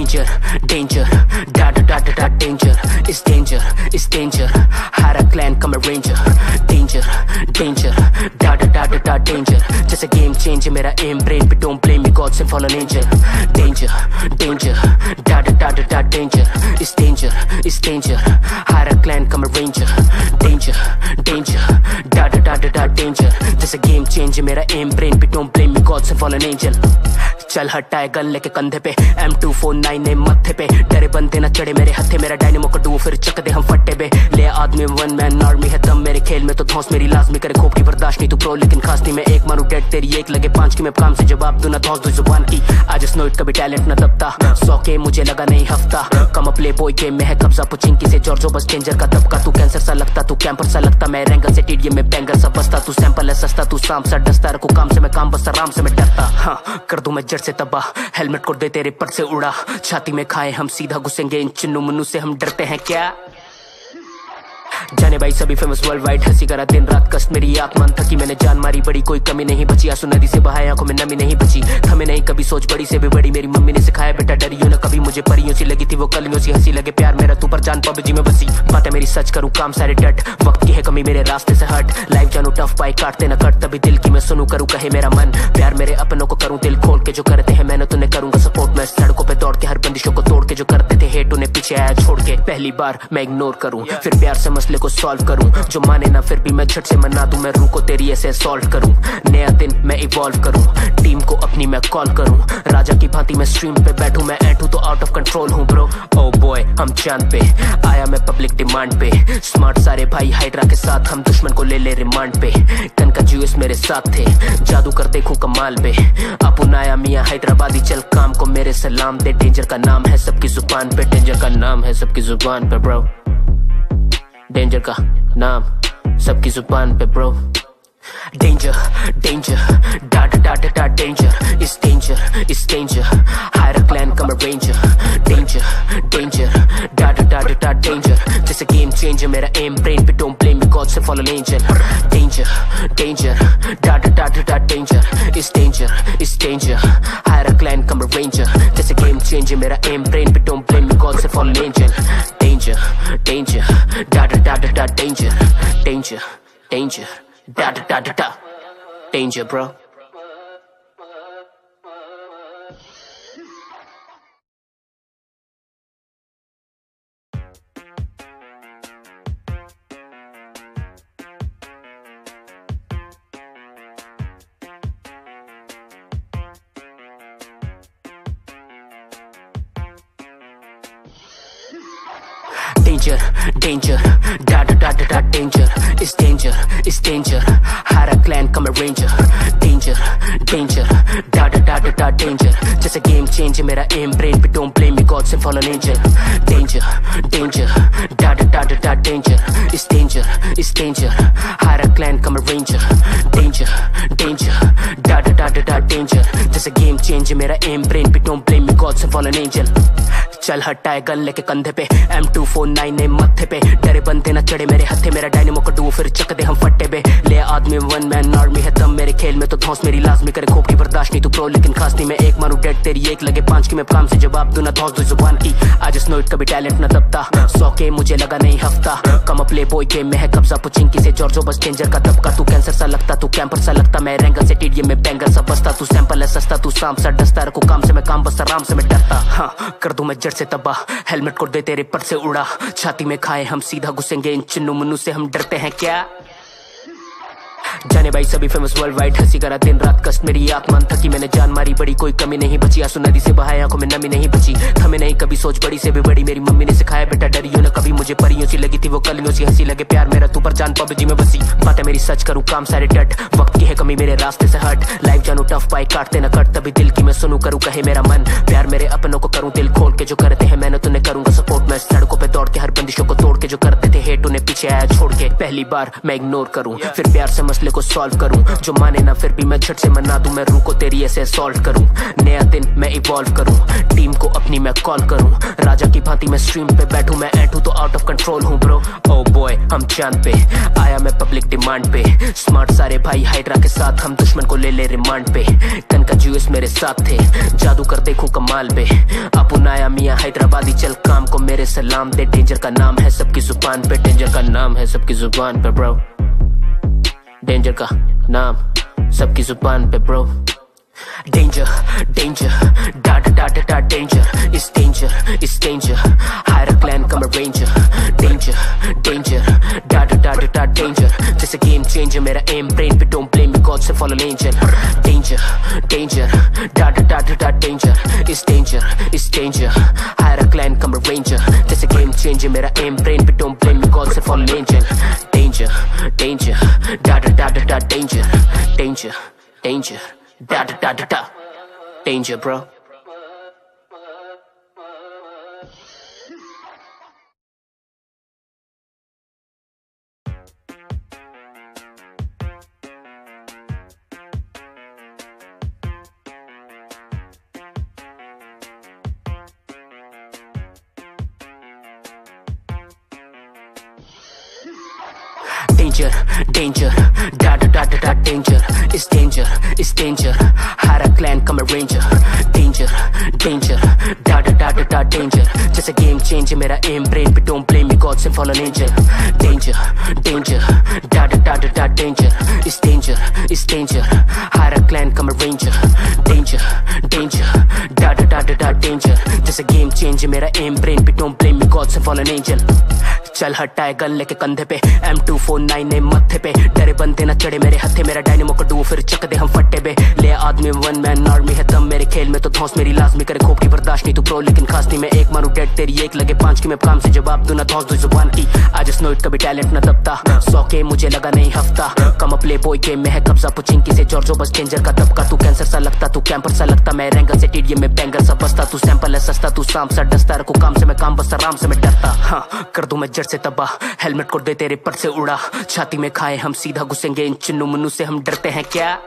Danger, danger, da da da da da danger. It's danger, it's danger. Hire a clan, come a ranger. Danger, danger, da da da da da danger. Just a game changer, मेरा aim brain पे don't blame me, God's and fallen angel. Danger, danger, da da da da da danger. It's danger, it's danger. Hire a clan, come a ranger. Danger, danger, da da da da da danger. Just a game changer, मेरा aim brain पे don't blame me, God's and fallen angel. चल हटाए gun लेके कंधे पे M249 ने मत्थे पे डरे बंदे ना चढ़े मेरे हत्थे मेरा डायनेमो का डुओ फिर चक दे हम फट्टे पे ले आदमी वन मैन आर्मी है दम मेरे खेल में तो धौंस मेरी लाजमी करे खोप की बर्दाश्त नहीं तू प्रो लेकिन खास नहीं मैं एक मारू डेड तेरी एक लगे पांच की मैं काम से जवाब दूं ना धौंस दू जुबान की आज स्नो इट कभी टैलेंट ना दबता 100 के मुझे लगा नहीं हफ्ता कम प्ले बॉय गेम में है कब्जा पुचिंकी से जॉर्जो बस डेंजर का दबका तू कैंसर सा लगता तू कैंपर सा लगता मैं रैंगल से टीडीएम में बैंगर सा बसता तू सैंपल है सस्ता तू सांप सा डसता रखू काम से मैं काम बस आराम से मैं डरता हाँ कर दूं मैं जड़ से तबाह हेलमेट को दे तेरे पर से उड़ा छाती में खाए हम सीधा घुसेंगे इन चिन्नू मुन्नू से हम डरते हैं क्या जाने भाई सभी फेमस वर्ल्ड वाइड हंसी करा दिन रात कष्ट मेरी आत्मा थकी मैंने जान मारी बड़ी कोई कमी नहीं बची आंसू नदी से बहाए आंखों में नमी नहीं बची हमें नहीं कभी सोच बड़ी से भी बड़ी मेरी मम्मी ने सिखाया बेटा डरियो ना कभी मुझे परियों सी लगी थी वो कलियों सी हंसी लगे प्यार मेरा तू पर जान पबजी में बसी बातें मेरी सच करूं काम सारे डट वक्त की है कमी मेरे रास्ते से हट लाइफ जानू टफ पाई काटते न कट तभी दिल की मैं सुनू करूं कहे मेरा मन प्यार मेरे अपनों को करूं दिल खोल के जो करते हैं मैंने तुन्हें करूंगा सपोर्ट मैं सड़कों पे दौड़ के हर बंदिशों को तोड़ के जो करते थे हेट उन्हें पीछे आया छोड़ के पहली बार मैं इग्नोर करूं फिर प्यार से मसले को सॉल्व करूं जो माने ना फिर भी मैं झट से मना दूं मैं रूह को तेरी ऐसे सॉल्व करूं नया दिन मैं इवॉल्व करूं टीम को अपनी मैं कॉल करूं राजा की भांति मैं स्ट्रीम पे बैठूं मैं ऐठूं तो आउट ऑफ कंट्रोल हूं ब्रो ओ बॉय हम चांद पे आया मैं पब्लिक डिमांड पे स्मार्ट सारे भाई हाइड्रा के साथ हम दुश्मन को ले रिमांड पे कन का जूस मेरे साथ थे जादू कर देखूं कमाल पे अपुनाया मियां हैदराबादी चल काम को मेरे सलाम दे डेंजर का नाम है सबकी जुबान पे डेंजर का नाम है सबकी जुबान पे ब्रो डेंजर का नाम सबकी जुबान पे bro Danger, danger, da da da da da danger. It's danger, it's danger. Hire a clan, come a ranger. Danger, danger, da da da da da danger. Just a game changer, मेरा aim brain पे don't blame me, God's a fallen angel. Danger, danger, da da da da da danger. It's danger, it's danger. Hire a clan, come a ranger. Just a game changer, मेरा aim brain पे don't blame me, God's a fallen angel. Danger, danger, da da da da da danger. Danger, danger. Da da da da da danger bro Danger, danger, da da da da da danger. It's danger, it's danger. Hire a clan, come a ranger. Danger, danger, da da da da da danger. Just a game changer, मेरा aim brain पे don't blame me, God's and fallen angel. Danger, danger, da da da da da danger. It's danger, it's danger. Hire a clan, come a ranger. Danger, danger, da da da da da danger. Just a game changer, मेरा aim brain पे don't blame me, God's and fallen angel. चल हटाए gun लेके कंधे पे M249 ने मत्थे पे डरे बंदे ना चढ़े मेरे हत्थे मेरा डायनेमो का डुओ फिर चक दे हम फट्टे पे ले आदमी वन मैन आर्मी है दम मेरे खेल में तो धौंस मेरी लाजमी करे खोप की बर्दाश्त नहीं तू प्रो लेकिन खास नहीं मैं एक मारू डेड तेरी एक लगे पांच की मैं काम से जवाब दूं ना धौंस दू जुबान की आज स्नो इट कभी टैलेंट ना दबता 100 के मुझे लगा नहीं हफ्ता कम प्ले बॉय गेम में है कब्जा पुचिंकी से जॉर्जो बस डेंजर का दबका तू कैंसर सा लगता तू कैंपर सा लगता मैं रैंगल से टीडीएम में बैंगर सा बसता तू सैंपल है सस्ता तू सांप सा डसता रखू काम से मैं काम बस आराम से मैं डरता हाँ कर दूं मैं जड़ से तबाह हेलमेट को दे तेरे पर से उड़ा छाती में खाए हम सीधा घुसेंगे इन चिन्नू मुन्नू से हम डरते हैं क्या जाने भाई सभी फेमस वर्ल्ड वाइड हंसी करा दिन रात कष्ट मेरी आत्मा थकी मैंने जान मारी बड़ी कोई कमी नहीं बची आंसू नदी से बहाए आंखों में नमी नहीं बची हमें नहीं कभी सोच बड़ी से भी बड़ी मेरी मम्मी ने सिखाया बेटा डरियो ना कभी मुझे परियों सी लगी थी वो कलियों सी हंसी लगे प्यार मेरा तू पर जान पबजी में बसी बातें मेरी सच करूं काम सारे डट वक्त की है कमी मेरे रास्ते से हट लाइफ जानू टफ पाई काटते न कट तभी दिल की मैं सुनू करूं कहे मेरा मन प्यार मेरे अपनों को करूं दिल खोल के जो करते हैं मैंने तुन्हें करूंगा सपोर्ट मैं सड़कों पे दौड़ के हर बंदिशों को तोड़ के जो करते थे हेट उन्हें पीछे आया छोड़ के पहली बार मैं इग्नोर करूं फिर प्यार से मसले को सॉल्व करूं जो माने ना फिर भी मैं झट से मना दूं मैं रूह को तेरी ऐसे सॉल्व करूं नया दिन मैं इवॉल्व करूं टीम को अपनी अपनी मैं कॉल करूं, राजा की भांति मैं स्ट्रीम पे बैठूं, मैं ऐठूं तो आउट ऑफ कंट्रोल हूं ब्रो। ओ बॉय हम चांद पे आया मैं पब्लिक डिमांड पे, स्मार्ट सारे भाई हाइड्रा के साथ, हम दुश्मन को ले ले रिमांड पे। कन का जूस मेरे साथ थे, जादू कर देखूं कमाल पे, अपुन आया मियां हैदराबादी, चल काम को मेरे सलाम दे। डेंजर का नाम है सबकी जुबान पे, डेंजर का नाम है सबकी जुबान पे ब्रो, डेंजर का नाम सबकी जुबान पे bro. Danger, danger, da da da da da danger, it's danger, it's danger, hire a clan come a ranger, danger, danger, da da da da da danger, just a game changer, मेरा aim brain पे don't blame me, God से follow angel, danger, danger, da da da da da danger, it's danger, it's danger, hire a clan come a ranger, just a game changer, मेरा aim brain पे don't blame me, God से follow angel, danger, danger, da da da da da danger, danger, danger. Da da da da da, danger, bro. Danger, danger, da da da da da danger, it's danger, it's danger, hire a clan come a ranger, danger, danger, da da da da da danger, just a game changer, मेरा aim brain पे don't blame me, God से follow angel, danger, danger, da da da da da danger, it's danger, it's danger, hire a clan come a ranger, danger, danger, da da da da da danger, just a game changer, मेरा aim brain पे don't blame me, God से follow angel। चल हटाए gun लेके कंधे पे, M249 ने मत्थे पे, डरे बंदे ना चढ़े मेरे हत्थे, मेरा डायनेमो को डू फिर चक दे हम फट्टे पे। ले आदमी वन मैन आर्मी है दम मेरे खेल में, तो धौंस मेरी लाजमी करे खोपड़ी बर्दाश्त नहीं, तू प्रो लेकिन खास नहीं, मैं एक मारू डेड तेरी एक लगे पांच की, मैं काम से जवाब दूं ना धौंस दू जुबान की। आज स्नो इट कभी टैलेंट ना दबता, 100 के मुझे लगा नहीं हफ्ता, कम प्ले बॉय गेम में है कब्जा पुचिंकी से जॉर्जो, बस डेंजर का दबका, तू कैंसर सा लगता, तू कैंपर सा लगता, मैं रेंगल से टीडीएम में बैंगर सा बसता, तू सैंपल है सस्ता, तू सांप सा डसता, रखू काम से मैं काम बस आराम से मैं डरता, हाँ कर दूं मैं जड़ से तबाह, हेलमेट को दे तेरे पर से उड़ा, छाती में खाए हम सीधा घुसेंगे इन चिन्नू मुन्नू से, हम डरते हैं क्या?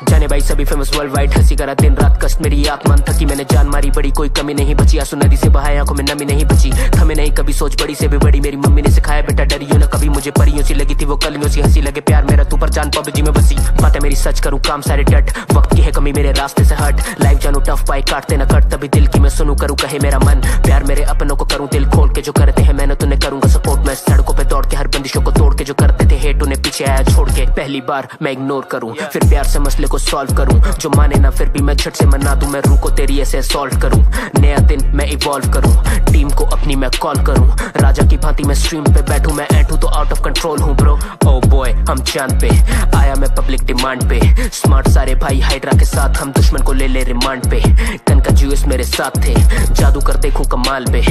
जाने भाई सभी फेमस वर्ल्ड वाइड, हंसी करा दिन रात कष्ट मेरी आत्मा थकी, मैंने जान मारी बड़ी कोई कमी नहीं बची, आंसू नदी से बहाए आंखों में नमी नहीं बची, थमे नहीं कभी सोच बड़ी से भी बड़ी, मेरी मम्मी ने सिखाया बेटा डरियो ना कभी, मुझे परियों सी लगी थी वो कलियों सी, हंसी लगे प्यार मेरा तू पर जान पबजी में बसी, बातें मेरी सच करूँ काम सारे डट, वक्त की है कमी मेरे रास्ते से हट, लाइफ जानू टफ पाई काटते न कट, तभी दिल की मैं सुनू करूँ कहे मेरा मन, प्यार मेरे अपनों को करूँ दिल खोल के, जो करते हैं मैंने तुन्हें करूंगा सपोर्ट, मैं सड़कों पे दौड़ के हर बंदिशों को तोड़ के, जो करते थे हेट उन्हें पीछे आया छोड़ के, पहली बार मैं इग्नोर करूँ फिर प्यार से मसले को सॉल्व करूँ, जो माने ना फिर भी मैं झट से मना दूं, मैं रूह को तेरी ऐसे असॉल्ट करूं, नया दिन मैं इवॉल्व करूं, टीम को अपनी मैं कॉल करूं, राजा की भांति मैं स्ट्रीम पे बैठूं, मैं ऐठूं तो आउट ऑफ कंट्रोल हूं ब्रो। ओ बॉय हम चांद पे आया मैं पब्लिक डिमांड पे, स्मार्ट सारे भाई हाइड्रा के साथ, हम दुश्मन को ले ले रिमांड पे। कन का जूस मेरे साथ थे, जादू कर देखूं कमाल पे,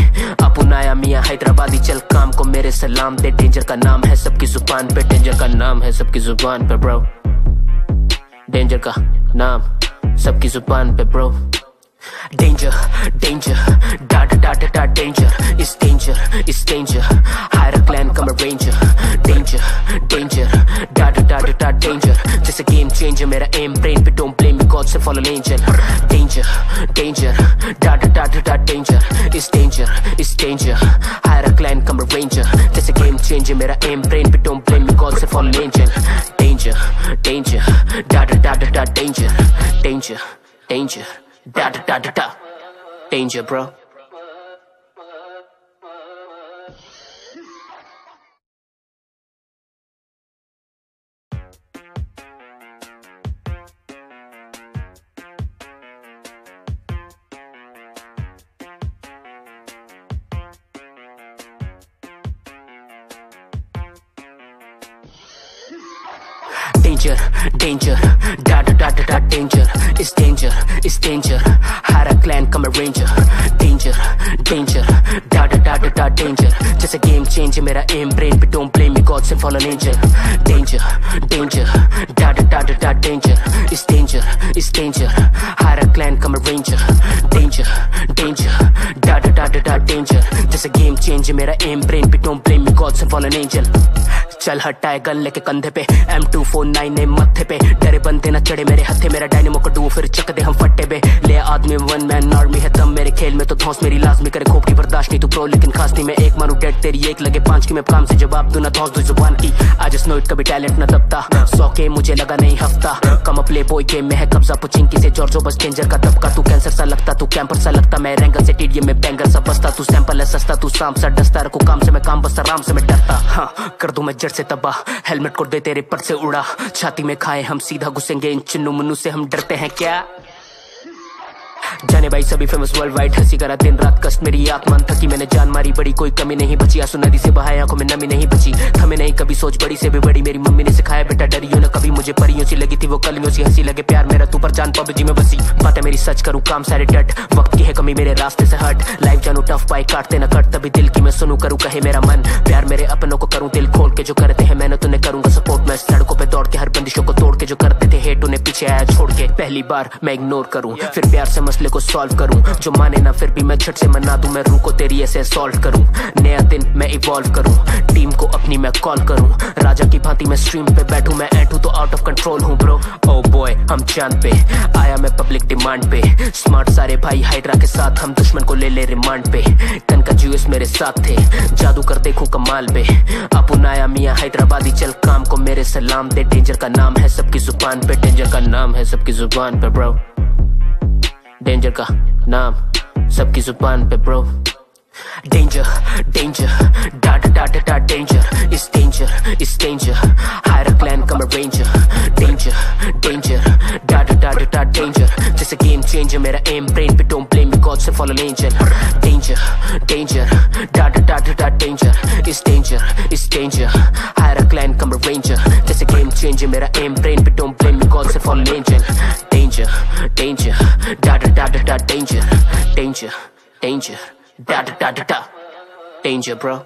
अपुन आया मियां हैदराबादी, चल काम को मेरे सलाम दे। डेंजर का नाम है सबकी जुबान पे, डेंजर का नाम है सबकी जुबान पे ब्रो, डेंजर का नाम सबकी जुबान पे bro. Danger, danger, da da da da da danger, it's danger, it's danger, hire a clan come a ranger, danger, danger, da da da da da danger, just a game changer, मेरा aim brain पे don't blame me, God से follow angel, danger, danger, da da da da da danger, it's danger, it's danger, hire a clan come a ranger, just a game changer, मेरा aim brain पे don't blame me, God से follow angel, danger, danger, da da da da da danger, danger, danger. Da da da da da, danger, bro. Danger, danger, da da da da da danger, it's danger, it's danger, hire a clan come a ranger, danger, danger, da da da da da danger, just a game changer, मेरा aim brain पे don't blame me, God से follow angel, danger, danger, da da da da da danger, it's danger, it's danger, hire a clan come a ranger, danger, danger, da da da da da danger, just a game changer, मेरा aim brain पे don't blame me, God से fallen angel. चल हटाए gun लेके कंधे पे, M249 ने मत्थे पे, डरे बंदे न चढ़े मेरे हत्थे, मेरा डायनेमो का डुओ फिर चक दे हम फट्टे बे। ले आदमी वन मैन आर्मी है तब मेरे खेल में तो धौंस मेरी लाजमी करे, खोप की बर्दाश्त नहीं तू प्रो लेकिन खास नहीं, मैं एक मानू डेड तेरी एक लगे पांच की, मैं काम से जवाब दूं ना धौंस दू जुबान की। आज स्नो इट कभी टैलेंट न दबता, 100 के मुझे लगा नहीं हफ्ता, कम प्ले बॉय गेम में है कब्जा पुचिंकी से जॉर्जो बस डेंजर का दबका, तू कैंसर सा लगता तू कैंपर सा लगता, मैं रैंगल से टीडीएम में बैंगर सा बसता, तू सैंपल है सस्ता तू सांप सा डसता, रखू काम से मैं काम बस आराम से मैं डरता, हाँ कर दूं मैं जड़ से तबाह, हेलमेट को दे तेरे पर से उड़ा, छाती में खाए हम सीधा घुसेंगे इन चिन्नू मुन्नू से, हम डरते हैं क्या? जाने भाई सभी फेमस वर्ल्ड वाइड, हंसी करा दिन रात कष्ट मेरी आत्मा थकी, मैंने जान मारी बड़ी कोई कमी नहीं बची, आंसू नदी से बहाए आंखों में नमी नहीं बची, थमे नहीं कभी सोच बड़ी से भी बड़ी, मेरी मम्मी ने सिखाया बेटा डरियो न कभी, मुझे परियों सी लगी थी वो कलियों सी, हंसी लगे प्यार मेरा तू पर जान पबजी में बसी, बातें मेरी सच करूँ काम सारे डट, वक्त की है कमी मेरे रास्ते से हट, लाइफ जानू टफ पाई काटते न कट, तभी दिल की मैं सुनूं करूँ कहे मेरा मन, प्यार मेरे अपनों को करूँ दिल खोल के, जो करते हैं मैंने तुन्हें करूंगा सपोर्ट, मैं सड़कों पे दौड़ के हर बंदिशों को तोड़ के, जो करते थे हेट उन्हें पीछे आया छोड़ के, पहली बार मैं इग्नोर करूँ फिर प्यार से मसले को सॉल्व करूँ, जो माने ना फिर भी मैं झट से मना दूं, मैं रूह को तेरी ऐसे सॉल्व करूं, नया दिन मैं इवॉल्व करूं, टीम को अपनी मैं कॉल करूं, राजा की भांति मैं स्ट्रीम पे बैठूं, मैं ऐठूं तो आउट ऑफ कंट्रोल हूं ब्रो, ओ बॉय हम चांद पे आया मैं पब्लिक डिमांड पे, स्मार्ट सारे भाई हाइड्रा के साथ, हम दुश्मन को ले ले रिमांड पे, कन का जूस मेरे साथ थे, जादू कर देखूं कमाल पे, अपुन आया मियां हैदराबादी चल काम को मेरे सलाम दे, डेंजर का नाम है सबकी जुबान पे, डेंजर का नाम है सबकी जुबान पे ब्रो, डेंजर का नाम सबकी जुबान पे bro, danger danger da da da da da danger is danger is danger, hire a clan come a ranger, danger danger da da da da da danger, just a game changer, मेरा aim brain पे don't blame me God से fallen angel, danger danger da da da da da danger is danger is danger, hire a clan come a ranger, just a game changer, मेरा aim brain पे don't blame me God से fallen angel, danger danger da da da da da danger, danger danger da da da da da danger bro.